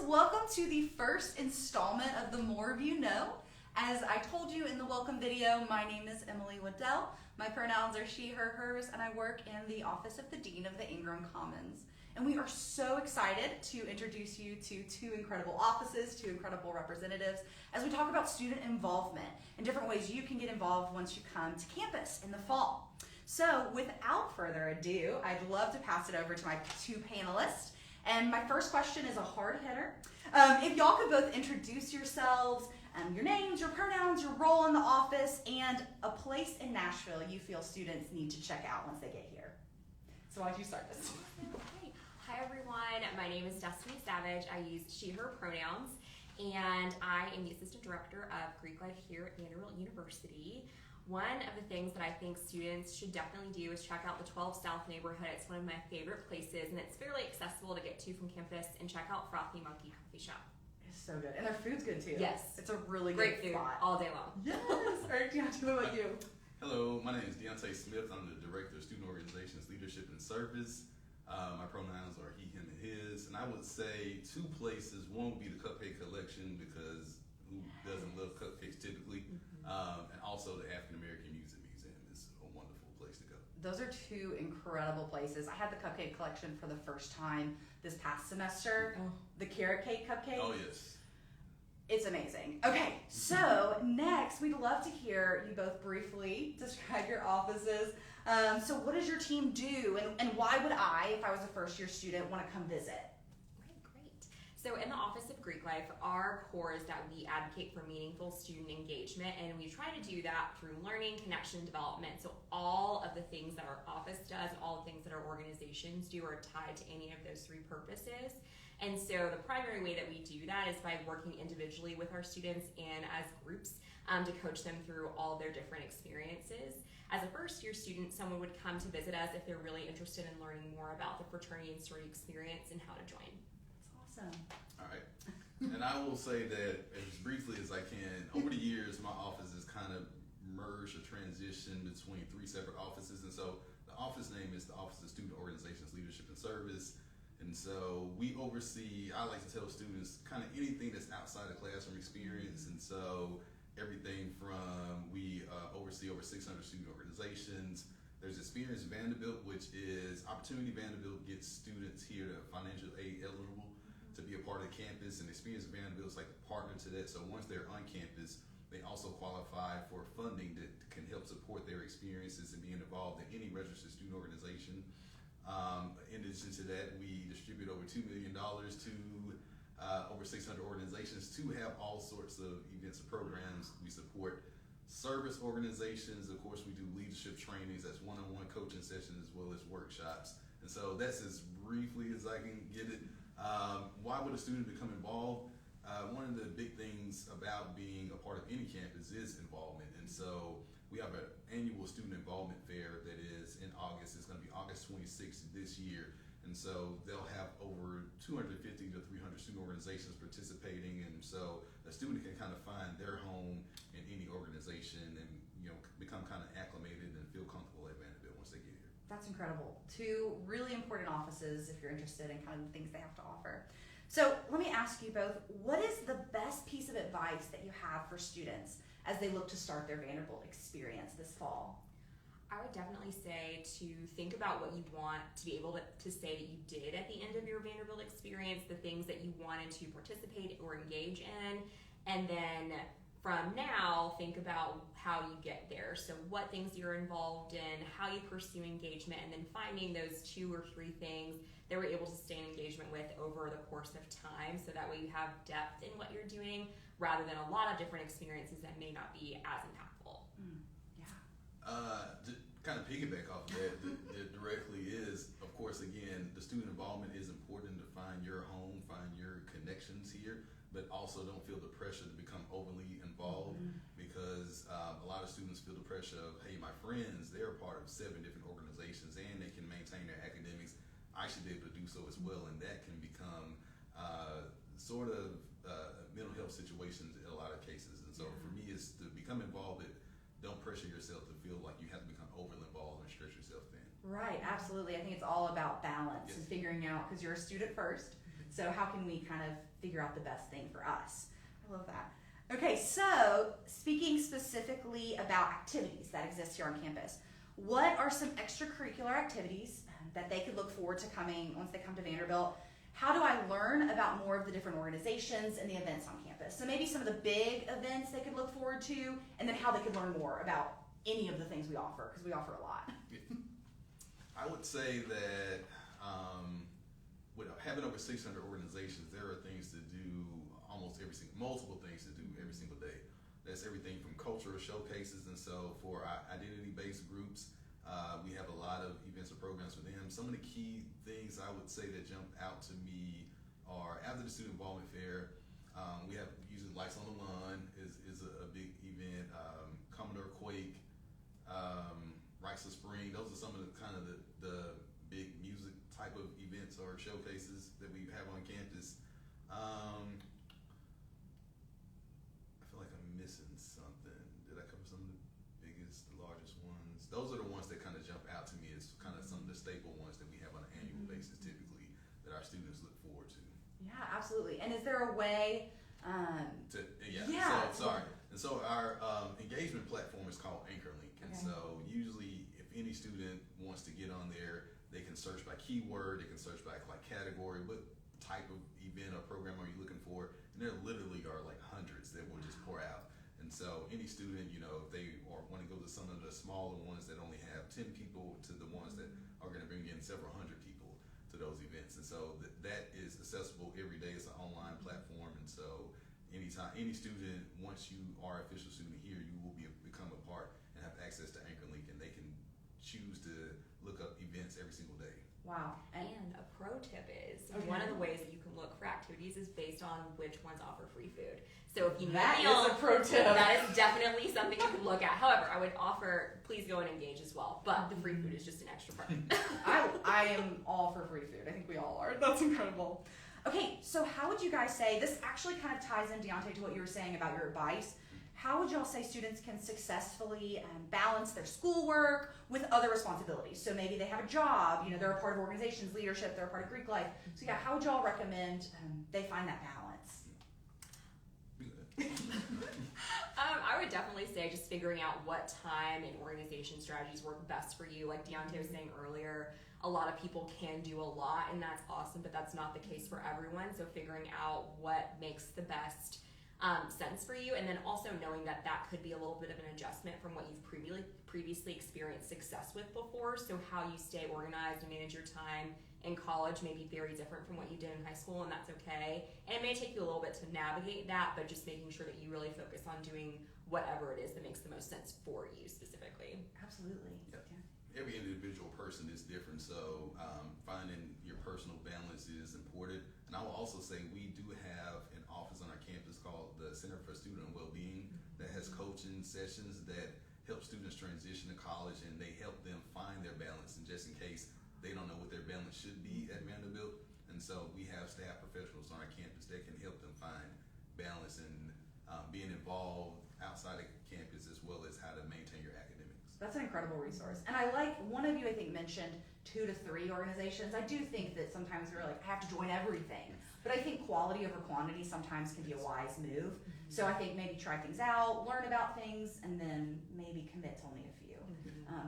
welcome to the first installment of The More of You Know. As I told you in the welcome video, my name is Emily Waddell. My pronouns are she, her, hers, and I work in the office of the Dean of the Ingram Commons. And we are so excited to introduce you to two incredible offices, two incredible representatives, as we talk about student involvement and different ways you can get involved once you come to campus in the fall. So without further ado, I'd love to pass it over to my two panelists. And my first question is a hard hitter. If y'all could both introduce yourselves, your names, your pronouns, your role in the office, and a place in Nashville you feel students need to check out once they get here. So why don't you start this? Okay. Hi everyone, my name is Destiny Savage. I use she, her pronouns, and I am the Assistant Director of Greek Life here at Vanderbilt University. One of the things that I think students should definitely do is check out the 12 South neighborhood. It's one of my favorite places, and it's fairly accessible to get to from campus, and check out Frothy Monkey Coffee Shop. It's so good. And their food's good too. Yes. It's a really great good food spot. all day long. Yes. All right, Deontay, what about you? Hello, my name is Deontay Smith. I'm the Director of Student Organizations Leadership and Service. My pronouns are he, him, and his. And I would say two places. One would be the Cupcake Collection, because who doesn't love cupcakes typically? And also the African American Music Museum is a wonderful place to go. Those are two incredible places. I had the Cupcake Collection for the first time this past semester. Oh. The carrot cake cupcake. Oh, yes. It's amazing. Okay, so next we'd love to hear you both briefly describe your offices. So what does your team do, and why would I, if I was a first year student, want to come visit? Okay, great. So in the Office of Greek Life, our core is that we advocate for meaningful student engagement, and we try to do that through learning, connection, development. So all of the things that our office does, all the things that our organizations do are tied to any of those three purposes. And so the primary way that we do that is by working individually with our students and as groups to coach them through all their different experiences. As a first year student, someone would come to visit us if they're really interested in learning more about the fraternity and sorority experience and how to join. That's awesome. All right. And I will say that as briefly as I can, over the years, my office has kind of merged or transitioned between three separate offices. And so the office name is the Office of Student Organizations Leadership and Service. And so we oversee, I like to tell students, kind of anything that's outside the classroom experience. And so everything from, we oversee over 600 student organizations. There's Experience Vanderbilt, which is Opportunity Vanderbilt gets students here that are financial aid eligible to be a part of the campus. And Experience Vanderbilt is like a partner to that. So once they're on campus, they also qualify for funding that can help support their experiences and being involved in any registered student organization. In addition to that, we distribute over $2 million to over 600 organizations to have all sorts of events and programs. We support service organizations. Of course, we do leadership trainings. That's one-on-one coaching sessions as well as workshops. And so that's as briefly as I can get it. Why would a student become involved? One of the big things about being a part of any campus is involvement. And so we have an annual student involvement fair that is in August. It's going to be August 26th this year. And so they'll have over 250 to 300 student organizations participating. And so a student can kind of find their home in any organization and, you know, become kind of acclimated and feel comfortable at Vanderbilt once they get here. That's incredible. Two really important offices if you're interested in kind of the things they have to offer. So let me ask you both, what is the best piece of advice that you have for students as they look to start their Vanderbilt experience this fall? I would definitely say to think about what you want to be able to say that you did at the end of your Vanderbilt experience, the things that you wanted to participate or engage in, and then from now, think about how you get there. So what things you're involved in, how you pursue engagement, and then finding those 2 or 3 things that we're able to stay in engagement with over the course of time, so that way you have depth in what you're doing rather than a lot of different experiences that may not be as impactful. To kind of piggyback off of that, that directly is, of course, again, the student involvement is important to find your home, find your connections here, but also don't feel the pressure to become overly involved because a lot of students feel the pressure of, hey, my friends, they're a part of 7 different organizations and they can maintain their academics. I should be able to do so as well, and that can become sort of mental health situations in a lot of cases. And so for me, it's to become involved, but don't pressure yourself to feel like you have to become overly involved and stretch yourself thin. Right, absolutely. I think it's all about balance and figuring out, because you're a student first. So how can we kind of figure out the best thing for us? I love that. Okay, so speaking specifically about activities that exist here on campus, what are some extracurricular activities that they could look forward to coming once they come to Vanderbilt? How do I learn about more of the different organizations and the events on campus? So maybe some of the big events they could look forward to, and then how they could learn more about any of the things we offer, because we offer a lot. I would say that with having over 600 organizations, there are things to do multiple things to do every single day. That's everything from cultural showcases, and so for our identity-based groups, we have a lot of events or programs for them. Some of the key things I would say that jump out to me are after the Student Involvement Fair, we have usually Lights on the Lawn is a big event, Commodore Quake, Rites of Spring. Those are some of the kind of the big music type of events or showcases that we have on campus. I feel like I'm missing something. Did I cover some of the biggest, the largest ones? Those are the ones that kind of jump out to me as kind of some of the staple ones that we have on an annual basis typically that our students look forward to. Yeah, absolutely. And is there a way So our engagement platform is called AnchorLink, and so usually if any student wants to get on there, they can search by keyword, they can search by like category, what type of event or program are you looking for, and there literally are like hundreds that will just pour out. And so any student, if they want to go to some of the smaller ones that only have 10 people to the ones that are going to bring in several hundred people to those events, and so that is accessible every day. It's an online platform, and so anytime any student, once you are an official student here, you will become a part and have access to AnchorLink, and they can choose to look up events every single day. Wow. And a pro tip is one of the ways that you can look for activities is based on which ones offer free food. So if you know that is a pro tip. That is definitely something you can look at. However, I would offer, please go and engage as well. But the free food is just an extra part. I am all for free food. I think we all are. That's incredible. Okay, so how would you guys say, this actually kind of ties in, Deontay, to what you were saying about your advice. How would y'all say students can successfully balance their schoolwork with other responsibilities? So maybe they have a job, they're a part of organizations, leadership, they're a part of Greek life. So yeah, how would y'all recommend they find that balance? I would definitely say just figuring out what time and organization strategies work best for you. Like Deontay was saying earlier, a lot of people can do a lot, and that's awesome, but that's not the case for everyone. So figuring out what makes the best sense for you, and then also knowing that could be a little bit of an adjustment from what you've previously experienced success with before. So how you stay organized and manage your time in college may be very different from what you did in high school, and that's okay. And it may take you a little bit to navigate that, but just making sure that you really focus on doing whatever it is that makes the most sense for you specifically. Absolutely. Yep. Yeah. Every individual person is different, so finding your personal balance is important. And I will also say we do have an office on our campus called the Center for Student Wellbeing that has coaching sessions that help students transition to college, and they help them find their balance, and just in case they don't know what their balance should be at Vanderbilt. And so we have staff professionals on our campus that can help them find balance and being involved outside of campus, as well as how to maintain your academics. That's an incredible resource. And I like, one of you I think mentioned 2 to 3 organizations. I do think that sometimes we're like, I have to join everything. But I think quality over quantity sometimes can be a wise move. So I think maybe try things out, learn about things, and then maybe commit to only a few.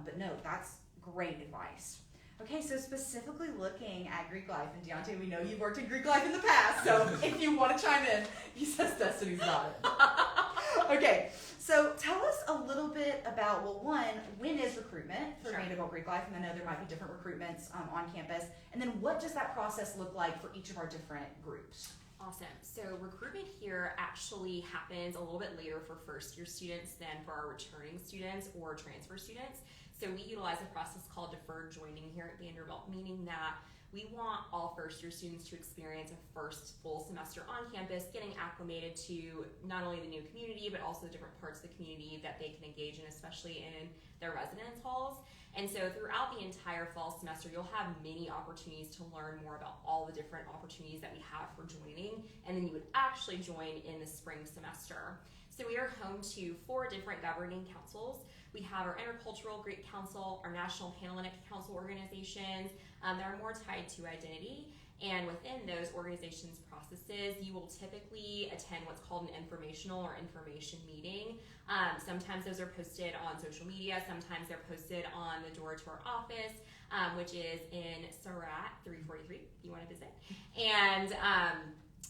But no, that's great advice. Okay, so specifically looking at Greek life, and Deontay, we know you've worked in Greek life in the past, so if you want to chime in, he says Destiny's got it. Okay, so tell us a little bit about, well, one, when is recruitment for Vanderbilt Greek life? And I know there might be different recruitments on campus. And then what does that process look like for each of our different groups? Awesome. So recruitment here actually happens a little bit later for first-year students than for our returning students or transfer students. So we utilize a process called deferred joining here at Vanderbilt, meaning that we want all first-year students to experience a first full semester on campus, getting acclimated to not only the new community, but also the different parts of the community that they can engage in, especially in their residence halls. And so throughout the entire fall semester, you'll have many opportunities to learn more about all the different opportunities that we have for joining, and then you would actually join in the spring semester. So we are home to 4 different governing councils. We have our Intercultural Greek Council, our National Panhellenic Council organizations that are more tied to identity. And within those organizations' processes, you will typically attend what's called an informational or information meeting. Sometimes those are posted on social media. Sometimes they're posted on the door to our office, which is in Surratt 343, if you want to visit. And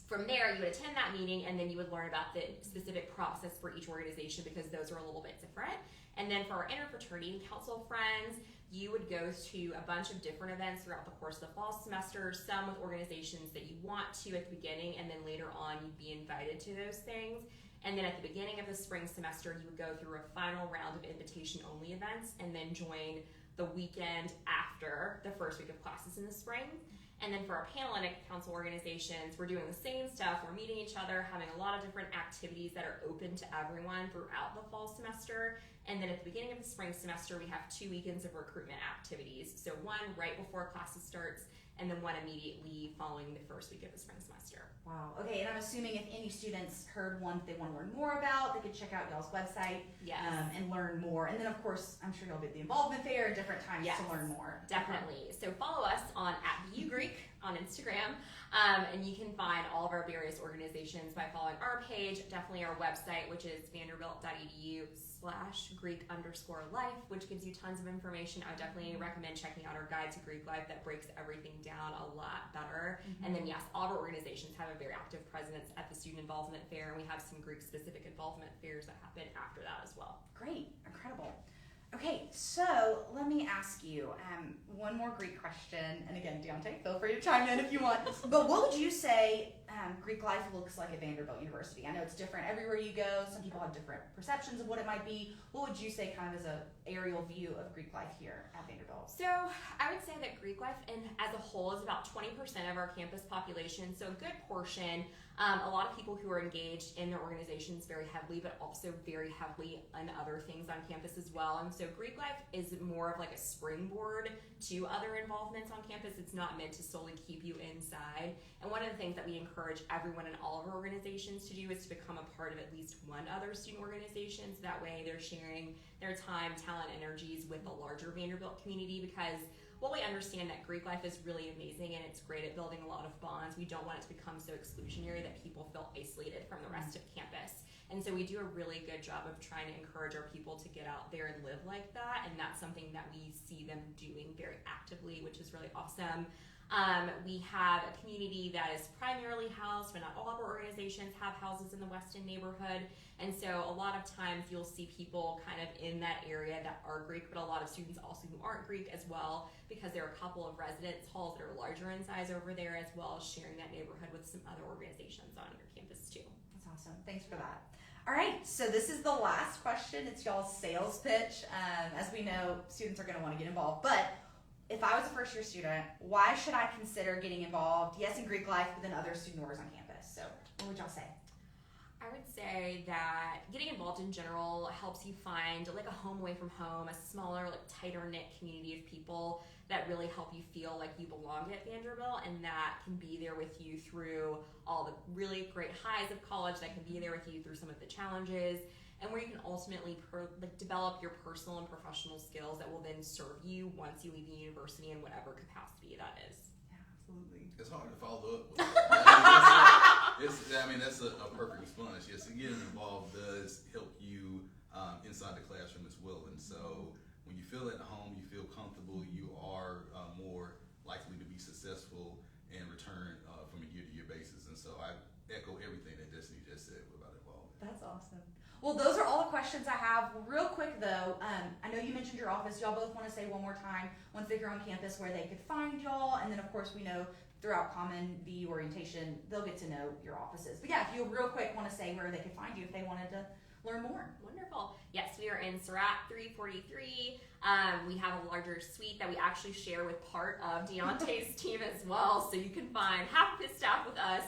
from there, you would attend that meeting, and then you would learn about the specific process for each organization, because those are a little bit different. And then for our interfraternity and council friends, you would go to a bunch of different events throughout the course of the fall semester, some with organizations that you want to at the beginning, and then later on you'd be invited to those things. And then at the beginning of the spring semester, you would go through a final round of invitation-only events, and then join the weekend after the first week of classes in the spring. And then for our panel and council organizations, we're doing the same stuff. We're meeting each other, having a lot of different activities that are open to everyone throughout the fall semester. And then at the beginning of the spring semester, we have 2 weekends of recruitment activities. So one right before classes starts, and then one immediately following the first week of the spring semester. Wow. Okay, and I'm assuming if any students heard one that they want to learn more about, they could check out y'all's website. Yes. And learn more. And then, of course, I'm sure you'll be at the involvement fair at different times Yes, to learn more. Definitely. So follow us on @BUGreek on Instagram, and you can find all of our various organizations by following our page, definitely our website, which is vanderbilt.edu/Greek_life, which gives you tons of information. I would definitely recommend checking out our guide to Greek life that breaks everything down a lot better. Mm-hmm. And then, yes, all of our organizations have a very active presence at the student involvement fair, and we have some Greek-specific involvement fairs that happen after that as well. Great. Incredible. Okay, so let me ask you one more Greek question. And again, Deontay, feel free to chime in if you want. But what would you say Greek life looks like at Vanderbilt University? I know it's different everywhere you go. Some people have different perceptions of what it might be. What would you say kind of as an aerial view of Greek life here at Vanderbilt? So I would say that Greek life as a whole is about 20% of our campus population, so a good portion. A lot of people who are engaged in their organizations very heavily, but also very heavily on other things on campus as well. And so Greek life is more of like a springboard to other involvements on campus. It's not meant to solely keep you inside. And one of the things that we encourage everyone in all of our organizations to do is to become a part of at least one other student organization. So that way they're sharing their time, talent, energies with the larger Vanderbilt community, because while we understand that Greek life is really amazing and it's great at building a lot of bonds, we don't want it to become so exclusionary that people feel isolated from the rest of campus. And so we do a really good job of trying to encourage our people to get out there and live like that, and that's something that we see them doing very actively, which is really awesome. We have a community that is primarily housed, but not all of our organizations have houses in the Weston neighborhood. And so a lot of times you'll see people kind of in that area that are Greek, but a lot of students also who aren't Greek as well, because there are a couple of residence halls that are larger in size over there, as well as sharing that neighborhood with some other organizations on your campus too. That's awesome. Thanks for that. All right, so this is the last question. It's y'all's sales pitch. As we know, students are going to want to get involved, but if I was a first-year student, why should I consider getting involved? Yes, in Greek life, but then other student orders on campus. So what would y'all say? I would say that getting involved in general helps you find like a home away from home, a smaller, like tighter knit community of people that really help you feel like you belong at Vanderbilt, and that can be there with you through all the really great highs of college, that can be there with you through some of the challenges, and where you can ultimately develop your personal and professional skills that will then serve you once you leave the university in whatever capacity that is. Yeah, absolutely. It's hard to follow up with. I mean, that's a perfect response. Yes, getting involved does help you inside the classroom as well. And so when you feel at home, you feel comfortable, you are more likely to be successful and return from a year-to-year basis. And so I echo everything that Destiny just said about involvement. That's awesome. Well, those are all the questions I have. Real quick, though, I know you mentioned your office. Y'all both want to say one more time, once they're on campus, where they could find y'all. And then, of course, we know throughout Common VU orientation, they'll get to know your offices. But yeah, if you real quick want to say where they could find you if they wanted to learn more. Wonderful. Yes, we are in Surratt 343. We have a larger suite that we actually share with part of Deontay's team as well, so you can find half of his staff with us.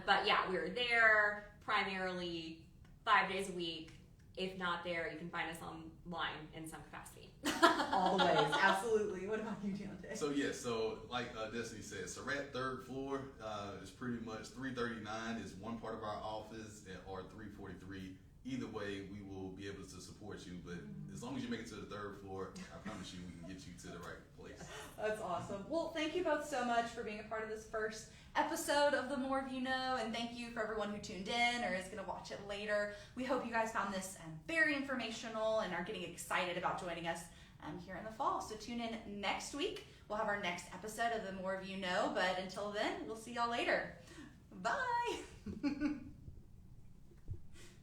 But yeah, we're there primarily 5 days a week. If not there, you can find us online in some capacity. All the ways, absolutely. What about you, Deontay? So so like Destiny said, Surratt 3rd floor is pretty much 339 is one part of our office, or 343 either way, we will be able to support you. But as long as you make it to the 3rd floor, I promise you we can get you to the right place. That's awesome. Well, thank you both so much for being a part of this first episode of The More of You Know, and thank you for everyone who tuned in or is going to watch it later. We hope you guys found this very informational and are getting excited about joining us here in the fall. So tune in next week. We'll have our next episode of The More of You Know, but until then, we'll see y'all later. Bye!